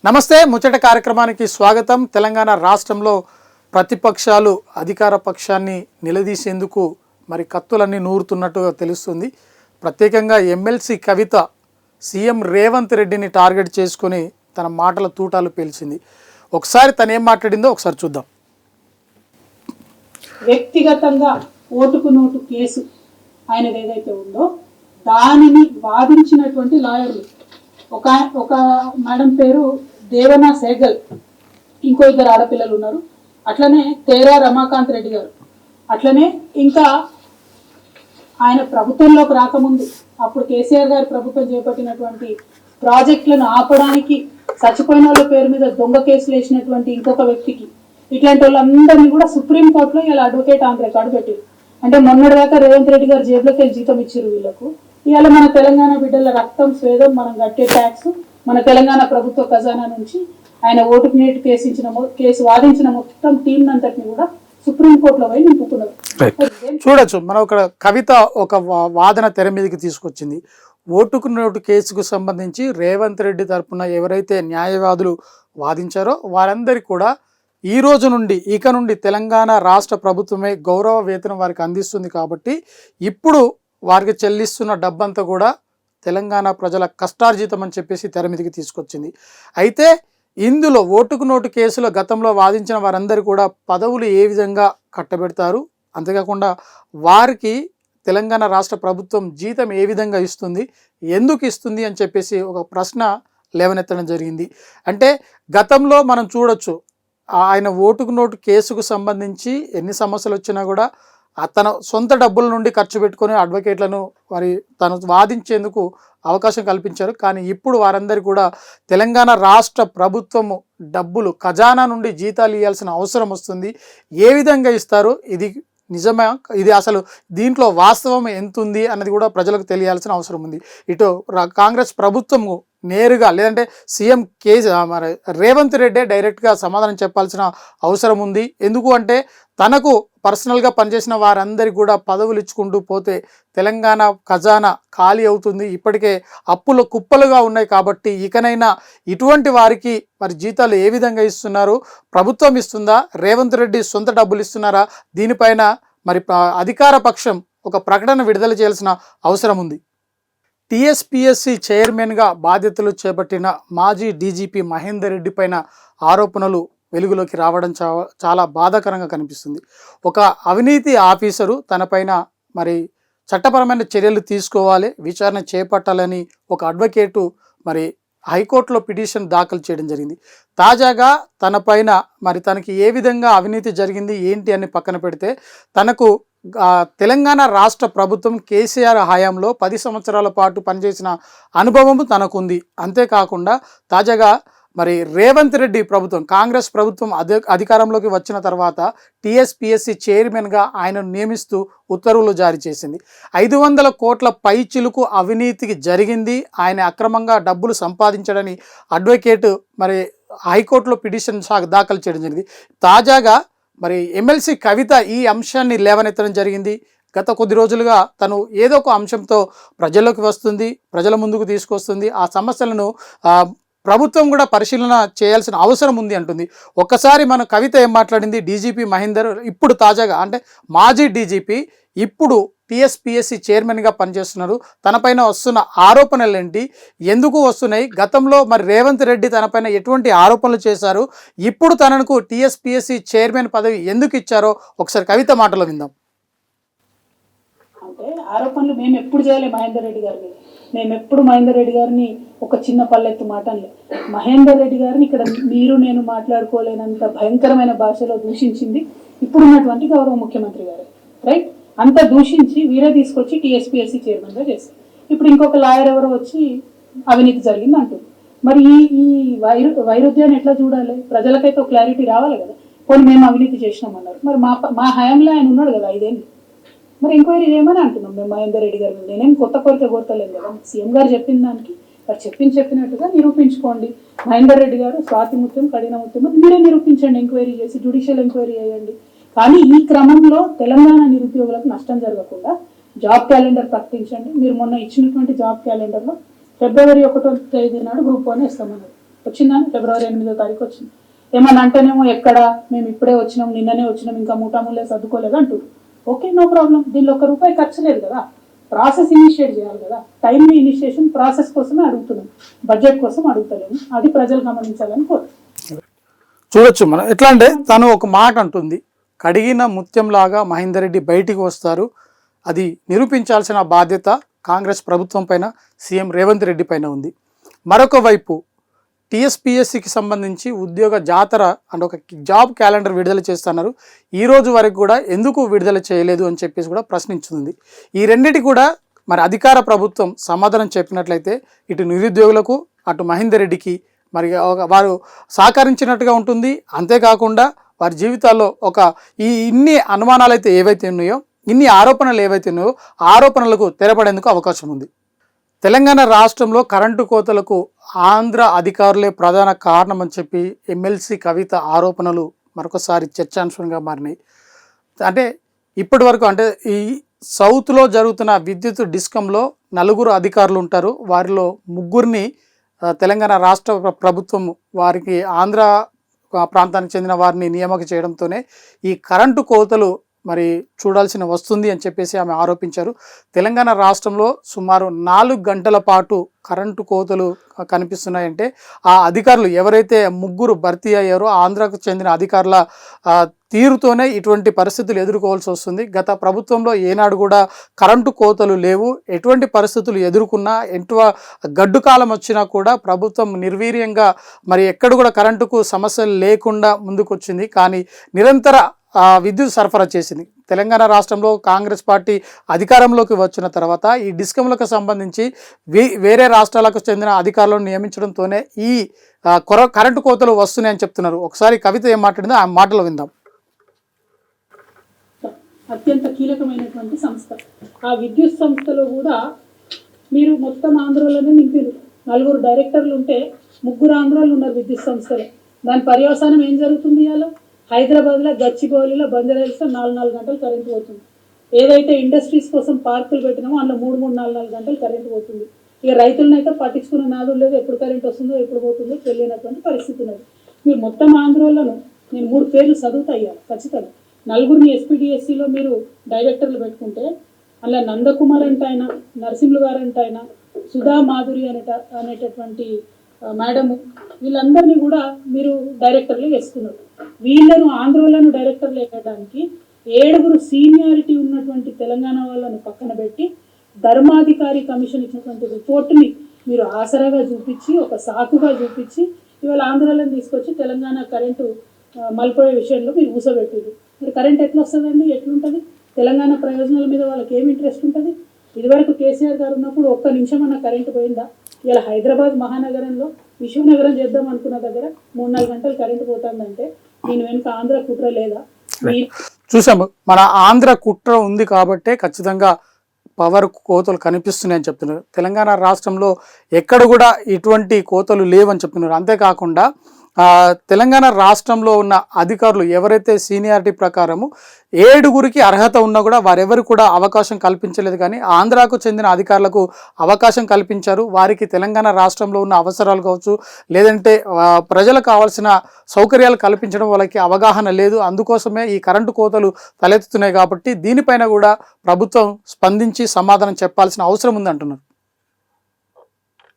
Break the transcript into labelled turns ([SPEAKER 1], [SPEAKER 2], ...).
[SPEAKER 1] నమస్తే ముచ్చట కార్యక్రమానికి స్వాగతం. తెలంగాణ రాష్ట్రంలో ప్రతిపక్షాలు అధికార పక్షాన్ని నిలదీసేందుకు మరి కత్తులన్నీ నూరుతున్నట్టుగా తెలుస్తుంది. ప్రత్యేకంగా ఎమ్మెల్సీ కవిత సీఎం రేవంత్ రెడ్డిని టార్గెట్ చేసుకొని తన మాటల తూటాలు పేల్చింది. ఒకసారి తను ఏం మాట్లాడిందో ఒకసారి చూద్దాం.
[SPEAKER 2] వ్యక్తిగతంగా ఓటుకు నోటు కేసు ఆయనది ఏదైతే ఉందో దానిని వాదించినటువంటి లాయర్లు ఒక మేడం పేరు దేవనా సేగల్, ఇంకో ఇద్దరు ఆడపిల్లలు ఉన్నారు, అట్లనే తేరా రమాకాంత్ రెడ్డి గారు, అట్లనే ఇంకా ఆయన ప్రభుత్వంలోకి రాకముందు అప్పుడు కేసీఆర్ గారి ప్రభుత్వం చేపట్టినటువంటి ప్రాజెక్టులను ఆపడానికి చచ్చిపోయిన వాళ్ళ పేరు మీద దొంగ కేసులు వేసినటువంటి ఇంకొక వ్యక్తికి, ఇట్లాంటి వాళ్ళందరినీ కూడా సుప్రీంకోర్టులో ఇలా అడ్వకేట్ ఆన్ రికార్డు పెట్టారు. అంటే మొన్నటిదాకా రేవంత్ రెడ్డి గారు జేబులోకి వెళ్ళి జీతం ఇచ్చారు వీళ్ళకు. ఇవాళ మన తెలంగాణ బిడ్డల రక్తం స్వేదం మనం కట్టే ట్యాక్స్ మన తెలంగాణ ప్రభుత్వ ఖజానా నుంచి ఆయన ఓటుకు నేటు కేసు వాదించిన మొత్తం టీం అంతటిని కూడా సుప్రీంకోర్టులో పోయి నింపుకున్నారు.
[SPEAKER 1] చూడొచ్చు మనం ఒక కవిత ఒక వాదన తెర మీదకి తీసుకొచ్చింది. ఓటుకు నోటు కేసుకు సంబంధించి రేవంత్ రెడ్డి తరఫున ఎవరైతే న్యాయవాదులు వాదించారో వారందరికీ కూడా ఈ రోజు నుండి ఇక నుండి తెలంగాణ రాష్ట్ర ప్రభుత్వమే గౌరవ వేతనం వారికి అందిస్తుంది. కాబట్టి ఇప్పుడు వారికి చెల్లిస్తున్న డబ్బంతా కూడా తెలంగాణ ప్రజల కష్టార్జితం అని చెప్పేసి తెర మీదకి తీసుకొచ్చింది. అయితే ఇందులో ఓటుకు నోటు కేసులో గతంలో వాదించిన వారందరూ కూడా పదవులు ఏ విధంగా కట్టబెడతారు, అంతేకాకుండా వారికి తెలంగాణ రాష్ట్ర ప్రభుత్వం జీతం ఏ విధంగా ఇస్తుంది, ఎందుకు ఇస్తుంది అని చెప్పేసి ఒక ప్రశ్న లేవనెత్తడం జరిగింది. అంటే గతంలో మనం చూడొచ్చు ఆయన ఓటుకు నోటు కేసుకు సంబంధించి ఎన్ని సమస్యలు వచ్చినా కూడా తన సొంత డబ్బుల నుండి ఖర్చు పెట్టుకొని అడ్వకేట్లను మరి తను వాదించేందుకు అవకాశం కల్పించారు. కానీ ఇప్పుడు వారందరూ కూడా తెలంగాణ రాష్ట్ర ప్రభుత్వము డబ్బులు ఖజానా నుండి జీతాలు ఇవ్వాల్సిన అవసరం వస్తుంది. ఏ విధంగా ఇస్తారు, ఇది నిజమే, ఇది అసలు దీంట్లో వాస్తవం ఎంత ఉంది అన్నది కూడా ప్రజలకు తెలియాల్సిన అవసరం ఉంది. ఇటు కాంగ్రెస్ ప్రభుత్వము నేరుగా లేదంటే సీఎం మరి రేవంత్ రెడ్డి డైరెక్ట్గా సమాధానం చెప్పాల్సిన అవసరం ఉంది. ఎందుకు అంటే తనకు పర్సనల్గా పనిచేసిన వారందరికీ కూడా పదవులు ఇచ్చుకుంటూ పోతే తెలంగాణ ఖజానా ఖాళీ అవుతుంది. ఇప్పటికే అప్పులు కుప్పలుగా ఉన్నాయి. కాబట్టి ఇకనైనా ఇటువంటి వారికి మరి జీతాలు ఏ విధంగా ఇస్తున్నారు, ప్రభుత్వం ఇస్తుందా, రేవంత్ రెడ్డి సొంత డబ్బులు ఇస్తున్నారా, దీనిపైన మరి అధికార పక్షం ఒక ప్రకటన విడుదల చేయాల్సిన అవసరం ఉంది. టీఎస్పీఎస్సీ చైర్మన్గా బాధ్యతలు చేపట్టిన మాజీ డీజీపీ మహేందర్ రెడ్డి పైన ఆరోపణలు వెలుగులోకి రావడం చాలా బాధాకరంగా కనిపిస్తుంది. ఒక అవినీతి ఆఫీసరు తనపైన మరి చట్టపరమైన చర్యలు తీసుకోవాలి, విచారణ చేపట్టాలని ఒక అడ్వకేటు మరి హైకోర్టులో పిటిషన్ దాఖలు చేయడం జరిగింది. తాజాగా తనపైన మరి తనకి ఏ విధంగా అవినీతి జరిగింది ఏంటి అని పక్కన పెడితే తనకు తెలంగాణ రాష్ట్ర ప్రభుత్వం కేసీఆర్ హయాంలో 10 సంవత్సరాల పాటు పనిచేసిన అనుభవము తనకుంది. అంతేకాకుండా తాజాగా మరి రేవంత్ రెడ్డి ప్రభుత్వం కాంగ్రెస్ ప్రభుత్వం అధికారంలోకి వచ్చిన తర్వాత టీఎస్పీఎస్సీ చైర్మన్గా ఆయనను నియమిస్తూ ఉత్తర్వులు జారీ చేసింది. 500 కోట్ల పైచిలుకు అవినీతికి జరిగింది, ఆయన అక్రమంగా డబ్బులు సంపాదించడని అడ్వకేట్ మరి హైకోర్టులో పిటిషన్ దాఖలు చేయడం జరిగింది. తాజాగా మరి ఎమ్మెల్సీ కవిత ఈ అంశాన్ని లేవనెత్తడం జరిగింది. గత కొద్ది రోజులుగా తను ఏదో ఒక అంశంతో ప్రజల్లోకి వస్తుంది, ప్రజల ముందుకు తీసుకొస్తుంది, ఆ సమస్యలను ప్రభుత్వం కూడా పరిశీలన చేయాల్సిన అవసరం ఉంది అంటుంది. ఒక్కసారి మన కవిత ఏం మాట్లాడింది, డీజీపీ మహేందర్ ఇప్పుడు తాజాగా అంటే మాజీ డీజీపీ ఇప్పుడు టీఎస్పీఎస్సీ చైర్మన్గా పనిచేస్తున్నారు, తనపైన వస్తున్న ఆరోపణలు ఏంటి, ఎందుకు వస్తున్నాయి, గతంలో మరి రేవంత్ రెడ్డి తనపైన ఎటువంటి ఆరోపణలు చేశారు, ఇప్పుడు తనకు టీఎస్పీఎస్సీ చైర్మన్ పదవి ఎందుకు ఇచ్చారో ఒకసారి కవిత మాటలో విందాం.
[SPEAKER 2] అంటే ఆరోపణలు మేము ఎప్పుడు చేయలే మహేందర్ రెడ్డి గారిని, మేము ఎప్పుడు మహేందర్ రెడ్డి గారిని ఒక చిన్న పల్లెత్తు మాటలే. మహేందర్ రెడ్డి గారిని ఇక్కడ మీరు నేను మాట్లాడుకోలేనంత భయంకరమైన భాషలో దూషించింది ఇప్పుడున్నటువంటి గౌరవ ముఖ్యమంత్రి గారు. రైట్, అంత దూషించి వీరే తీసుకొచ్చి టీఎస్పీఎస్సీ చైర్మన్గా చేస్తారు. ఇప్పుడు ఇంకొక లాయర్ ఎవరో వచ్చి అవినీతి జరిగింది అంటుంది. మరి ఈ వైరుధ్యాన్ని ఎట్లా చూడాలి? ప్రజలకైతే ఒక క్లారిటీ రావాలి కదా. కొన్ని మేము అవినీతి చేసినామన్నారు, మరి మా హయాంలో ఆయన ఉన్నాడు కదా 5 ఏళ్ళు, మరి ఎంక్వైరీ చేయమని అంటున్నాం మేము మహేందర్ రెడ్డి గారి. నేనేం కొత్త కోరిక కోరతలేను కదా, సీఎం గారు చెప్పిన దానికి మరి చెప్పినట్టుగా నిరూపించుకోండి. మహేందర్ రెడ్డి గారు స్వాతి ముత్యం కడిన ముత్యం మీరే నిరూపించండి, ఎంక్వైరీ చేసి జ్యుడిషియల్ ఎంక్వైరీ చేయండి. కానీ ఈ క్రమంలో తెలంగాణ నిరుద్యోగులకు నష్టం జరగకుండా జాబ్ క్యాలెండర్ ప్రకటించండి. మీరు మొన్న ఇచ్చినటువంటి జాబ్ క్యాలెండర్లో ఫిబ్రవరి 1వ తేదీ నాడు గ్రూప్ 1 ఇస్తామన్నారు. వచ్చిందా? ఫిబ్రవరి 8వ తారీఖు వచ్చింది. ఏమన్నా అంటేనేమో ఎక్కడ మేము ఇప్పుడే వచ్చినాం, నిన్ననే వచ్చినాం, ఇంకా మూటాముల్లే సర్దుకోలేదు అంటారు. Okay, no problem. దీనిలో ₹1 ఖర్చు లేదు కదా. ప్రాసెస్ ఇనిషియేట్ చేయాలి కదా. టైమ్లీ ఇనిషియేషన్ ప్రాసెస్ కోసమే అడుగుతున్నాం, బడ్జెట్ కోసం అడుగుతలేము. అది ప్రజలు గమనించాలని కోరుతున్నాం.
[SPEAKER 1] చూడొచ్చు మనం. ఎట్లా అంటే తను ఒక మాట అంటుంది, కడిగిన ముత్యంలాగా మహేందర్ రెడ్డి బయటికి వస్తారు, అది నిరూపించాల్సిన బాధ్యత కాంగ్రెస్ ప్రభుత్వం పైన, సీఎం రేవంత్ రెడ్డి పైన ఉంది. మరొక వైపు టీఎస్పీఎస్సికి సంబంధించి ఉద్యోగ జాతర అంటే ఒక జాబ్ క్యాలెండర్ విడుదల చేస్తున్నారు. ఈ రోజు వరకు కూడా ఎందుకు విడుదల చేయలేదు అని చెప్పేసి కూడా ప్రశ్నించుతుంది. ఈ రెండింటి కూడా మరి అధికార ప్రభుత్వం సమాధానం చెప్పినట్లయితే ఇటు నిరుద్యోగులకు అటు మహేందర్ రెడ్డికి మరి వారు సహకరించినట్టుగా ఉంటుంది. అంతేకాకుండా వారి జీవితాల్లో ఇన్ని అనుమానాలు అయితే ఏవైతే ఉన్నాయో, ఇన్ని ఆరోపణలు ఏవైతే ఉన్నాయో ఆరోపణలకు తెరపడేందుకు అవకాశం ఉంది. తెలంగాణ రాష్ట్రంలో కరెంటు కోతలకు ఆంధ్ర అధికారులే ప్రధాన కారణం అని చెప్పి ఎమ్మెల్సీ కవిత ఆరోపణలు మరొకసారి చర్చాంశంగా మారినాయి. అంటే ఇప్పటి వరకు అంటే ఈ సౌత్లో జరుగుతున్న విద్యుత్ డిస్కంలో 4 అధికారులు ఉంటారు. వారిలో 3 తెలంగాణ రాష్ట్ర ప్రభుత్వం వారికి ఆంధ్ర ప్రాంతానికి చెందిన వారిని నియామక చేయడంతోనే ఈ కరెంటు కోతలు మరి చూడాల్సిన వస్తుంది అని చెప్పేసి ఆమె ఆరోపించారు. తెలంగాణ రాష్ట్రంలో సుమారు 4 గంటల పాటు కరెంటు కోతలు కనిపిస్తున్నాయంటే ఆ అధికారులు ఎవరైతే 3 భర్తీ అయ్యారో ఆంధ్రాకు చెందిన అధికారుల తీరుతోనే ఇటువంటి పరిస్థితులు ఎదుర్కోవాల్సి వస్తుంది. గత ప్రభుత్వంలో ఏనాడు కూడా కరెంటు కోతలు లేవు. ఎటువంటి పరిస్థితులు ఎదుర్కొన్నా, గడ్డు కాలం వచ్చినా కూడా ప్రభుత్వం నిర్వీర్యంగా మరి ఎక్కడ కూడా కరెంటుకు సమస్యలు లేకుండా ముందుకొచ్చింది. కానీ నిరంతర విద్యుత్ సరఫరా చేసింది. తెలంగాణ రాష్ట్రంలో కాంగ్రెస్ పార్టీ అధికారంలోకి వచ్చిన తర్వాత ఈ డిస్కంలకు సంబంధించి వేరే రాష్ట్రాలకు చెందిన అధికారులను నియమించడంతోనే ఈ కరెంటు కోతలు వస్తున్నాయని చెప్తున్నారు. ఒకసారి కవిత ఏం మాట్లాడిందో ఆ మాటలు విందాం.
[SPEAKER 2] అత్యంత కీలకమైనటువంటి సంస్థ. ఆ విద్యుత్ సంస్థలో కూడా మీరు మొత్తం ఆంధ్రలోనే నింపారు. 4 డైరెక్టర్లు ఉంటే 3 ఆంధ్రాలు ఉన్నారు విద్యుత్ సంస్థలో. దాని పర్యవసానం ఏం జరుగుతుంది? ఇవాళ హైదరాబాద్లో, గచ్చిబౌలిలో, బంజారాహిల్స్లో 4 గంటలు కరెంటు పోతుంది. ఏదైతే ఇండస్ట్రీస్ కోసం పార్కులు పెట్టినామో అందులో 3 గంటలు కరెంటు పోతుంది. ఇక రైతులనైతే పట్టించుకునే నాదులు లేదు. ఎప్పుడు కరెంట్ వస్తుందో ఎప్పుడు పోతుందో తెలియనటువంటి పరిస్థితి ఉన్నది. మీరు మొత్తం ఆంధ్రలోనూ నేను 3 పేర్లు చదువుతా ఇవ్వాలి ఖచ్చితంగా. 4 ఎస్పీడిఎస్సిలో మీరు డైరెక్టర్లు పెట్టుకుంటే అలా నందకుమార్ అంటే ఆయన, నరసింహులు గారు అంటే ఆయన, సుధా మాధురి అనేటటువంటి మేడము, వీళ్ళందరినీ కూడా మీరు డైరెక్టర్లు వేసుకున్నారు. వీళ్ళను ఆంధ్రలను డైరెక్టర్లు వేయడానికి 7 సీనియారిటీ ఉన్నటువంటి తెలంగాణ వాళ్ళను పక్కన పెట్టి ధర్మాధికారి కమిషన్ ఇచ్చినటువంటి రిపోర్ట్ని మీరు ఆసరాగా చూపించి, ఒక సాకుగా చూపించి ఇవాళ ఆంధ్రాలను తీసుకొచ్చి తెలంగాణ కరెంటు మలిపోయే విషయంలో మీరు ఊసబెట్టారు. మరి కరెంట్ ఎట్లా వస్తుందండి? ఎట్లుంటుంది? తెలంగాణ ప్రయోజనాల మీద వాళ్ళకి ఏమి ఇంట్రెస్ట్ ఉంటుంది? ఇదివరకు కేసీఆర్ గారు ఉన్నప్పుడు 1 నిమిషం అన్న కరెంటు పోయిందా? ఇలా హైదరాబాద్ మహానగరంలో విశ్వనగరం చేద్దాం అనుకున్న దగ్గర 3-4 గంటలు కరెంటు పోతుందంటే దీని వెనుక ఆంధ్ర కుట్ర లేదా?
[SPEAKER 1] చూసాము, మన ఆంధ్ర కుట్ర ఉంది కాబట్టే ఖచ్చితంగా పవర్ కోతలు కనిపిస్తున్నాయని చెప్తున్నారు. తెలంగాణ రాష్ట్రంలో ఎక్కడ కూడా ఇటువంటి కోతలు లేవని చెప్తున్నారు. అంతేకాకుండా తెలంగాణ రాష్ట్రంలో ఉన్న అధికారులు ఎవరైతే సీనియారిటీ ప్రకారము 7 అర్హత ఉన్నా కూడా వారెవరు కూడా అవకాశం కల్పించలేదు. కానీ ఆంధ్రాకు చెందిన అధికారులకు అవకాశం కల్పించారు. వారికి తెలంగాణ రాష్ట్రంలో ఉన్న అవసరాలు కావచ్చు, లేదంటే ప్రజలకు కావాల్సిన సౌకర్యాలు కల్పించడం వాళ్ళకి అవగాహన లేదు. అందుకోసమే ఈ కరెంటు కోతలు తలెత్తుతున్నాయి. కాబట్టి దీనిపైన కూడా ప్రభుత్వం స్పందించి సమాధానం చెప్పాల్సిన అవసరం ఉంది అంటున్నారు.